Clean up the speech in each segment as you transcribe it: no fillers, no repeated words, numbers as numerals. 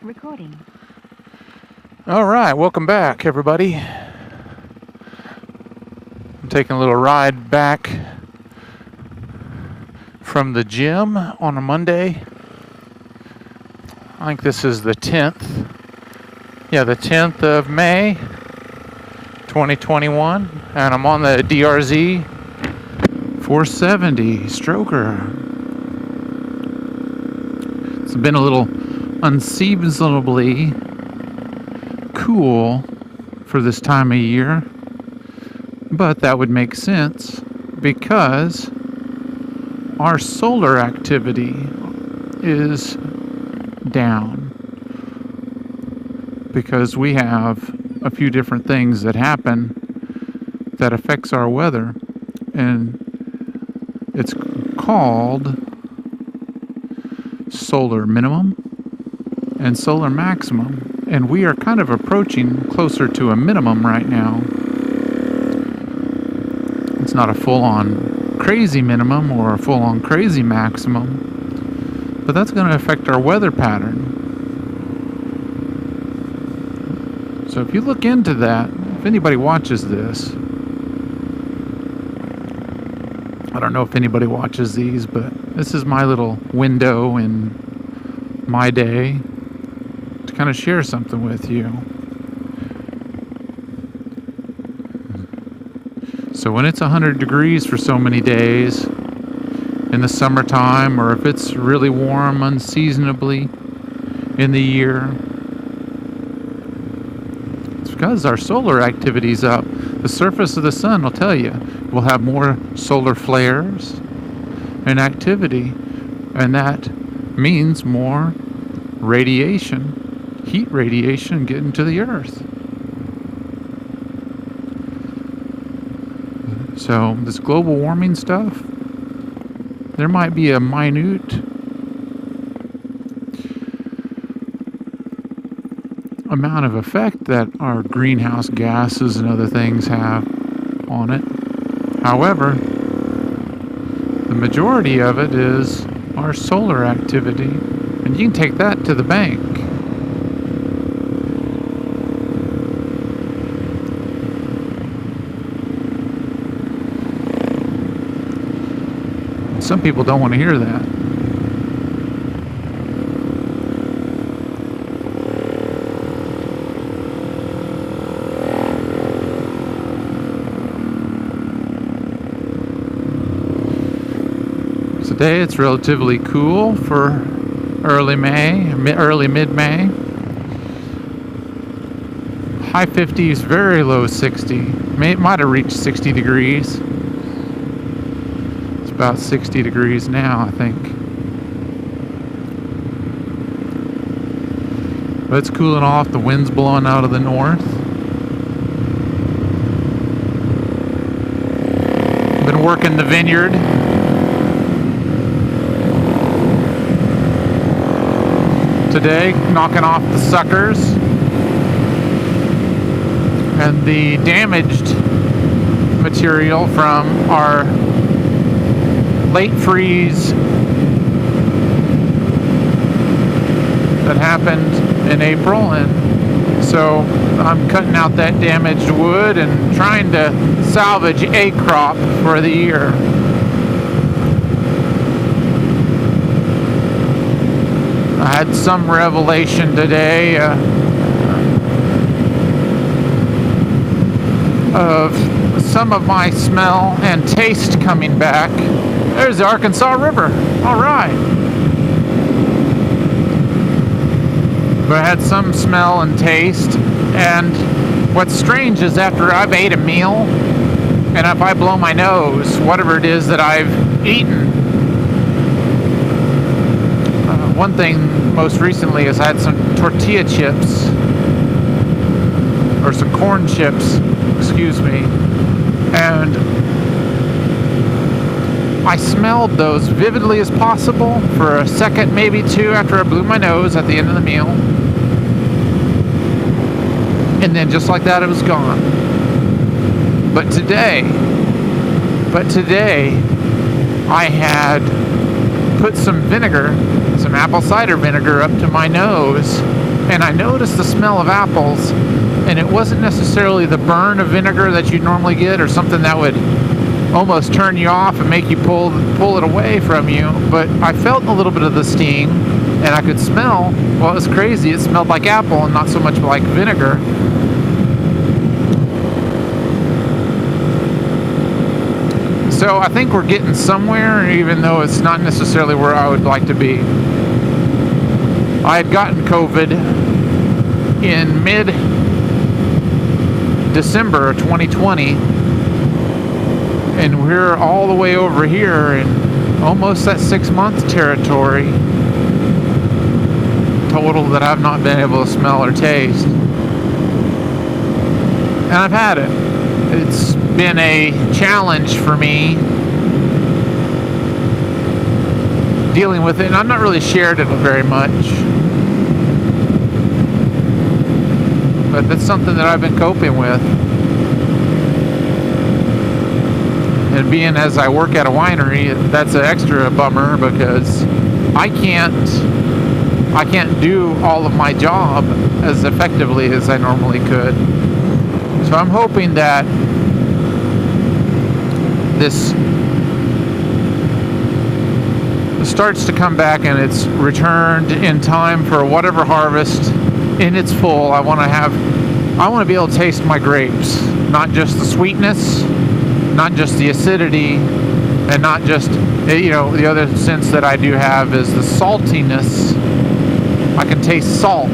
Recording. All right, welcome back, everybody. I'm taking a little ride back from the gym on a Monday. I think this is the 10th. Yeah, the 10th of May, 2021. And I'm on the DRZ 470 stroker. It's been a little unseasonably cool for this time of year, but that would make sense because our solar activity is down because we have a few different things that happen that affects our weather, and it's called solar minimum and solar maximum, and we are kind of approaching closer to a minimum right now. It's not a full-on crazy minimum or a full-on crazy maximum, but that's going to affect our weather pattern. So if you look into that, if anybody watches this, I don't know if anybody watches these, but this is my little window in my day to kind of share something with you. So when it's 100 degrees for so many days in the summertime, or if it's really warm unseasonably in the year, it's because our solar activity's up. The surface of the sun will tell you we'll have more solar flares and activity, and that means more radiation, heat radiation getting to the earth. So this global warming stuff, there might be a minute amount of effect that our greenhouse gases and other things have on it. However, the majority of it is our solar activity, and you can take that to the bank. Some people don't want to hear that. Today it's relatively cool for early mid-May. High 50s, very low 60. Might have reached 60 degrees. It's about 60 degrees now, I think. But it's cooling off. The wind's blowing out of the north. Been working the vineyard. Today, knocking off the suckers and the damaged material from our late freeze that happened in April, and so I'm cutting out that damaged wood and trying to salvage a crop for the year. I had some revelation today of some of my smell and taste coming back. There's the Arkansas River. All right. But I had some smell and taste, and what's strange is after I've ate a meal, and if I blow my nose, whatever it is that I've eaten, one thing most recently is I had some tortilla chips, or some corn chips, excuse me, and I smelled those vividly as possible for a second, maybe two, after I blew my nose at the end of the meal, and then just like that it was gone. But today I had put some vinegar, some apple cider vinegar, up to my nose, and I noticed the smell of apples, and it wasn't necessarily the burn of vinegar that you'd normally get or something that would almost turn you off and make you pull it away from you, but I felt a little bit of the sting, and I could smell. Well, it was crazy. It smelled like apple and not so much like vinegar. So I think we're getting somewhere, even though it's not necessarily where I would like to be. I had gotten COVID in mid-December of 2020, and we're all the way over here in almost that 6-month territory total that I've not been able to smell or taste. And I've had it. It's been a challenge for me dealing with it, and I've not really shared it very much. But that's something that I've been coping with. And being as I work at a winery, that's an extra bummer because I can't do all of my job as effectively as I normally could. So I'm hoping that this starts to come back and it's returned in time for whatever harvest in its full. I want to be able to taste my grapes, not just the sweetness, not just the acidity, and not just, the other sense that I do have is the saltiness. I can taste salt.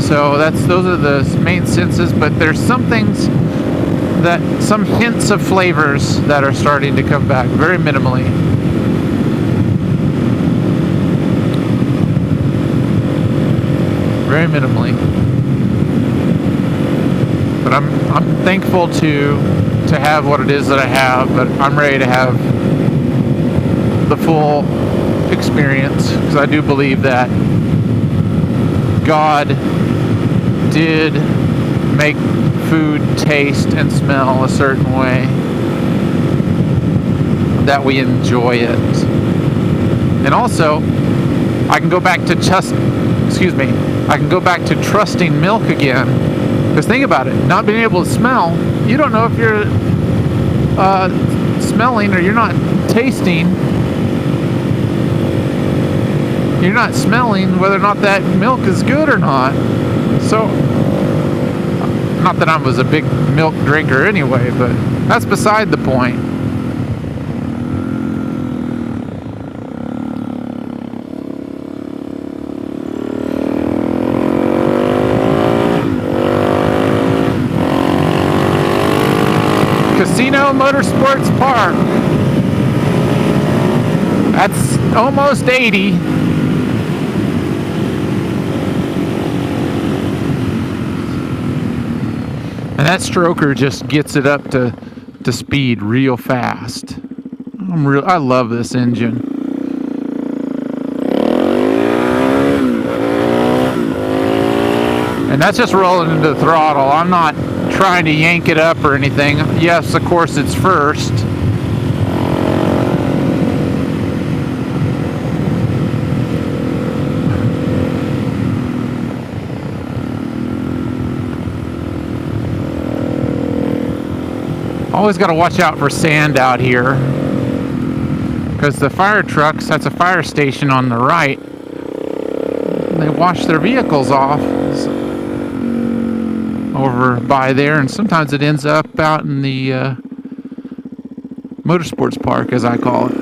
So those are the main senses, but there's some hints of flavors that are starting to come back, very minimally. Very minimally. But I'm thankful to have what it is that I have, but I'm ready to have the full experience, because I do believe that God did make food taste and smell a certain way, that we enjoy it. And also, I can go back to trusting milk again. Because think about it, not being able to smell, you don't know if you're smelling or you're not tasting. You're not smelling whether or not that milk is good or not. So, not that I was a big milk drinker anyway, but that's beside the point. Casino Motorsports Park. That's almost 80. And that stroker just gets it up to speed real fast. I love this engine. And that's just rolling into the throttle. I'm not trying to yank it up or anything. Yes, of course it's first. Always got to watch out for sand out here, because the fire trucks, that's a fire station on the right, they wash their vehicles off over by there, and sometimes it ends up out in the motorsports park, as I call it.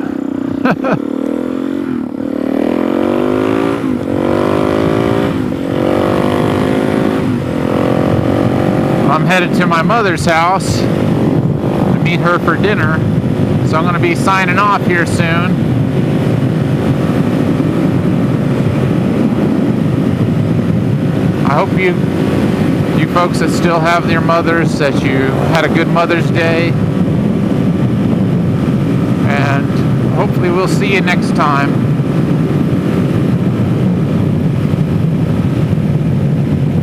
I'm headed to my mother's house to meet her for dinner, so I'm going to be signing off here soon. I hope you folks that still have your mothers, that you had a good Mother's Day, and hopefully we'll see you next time.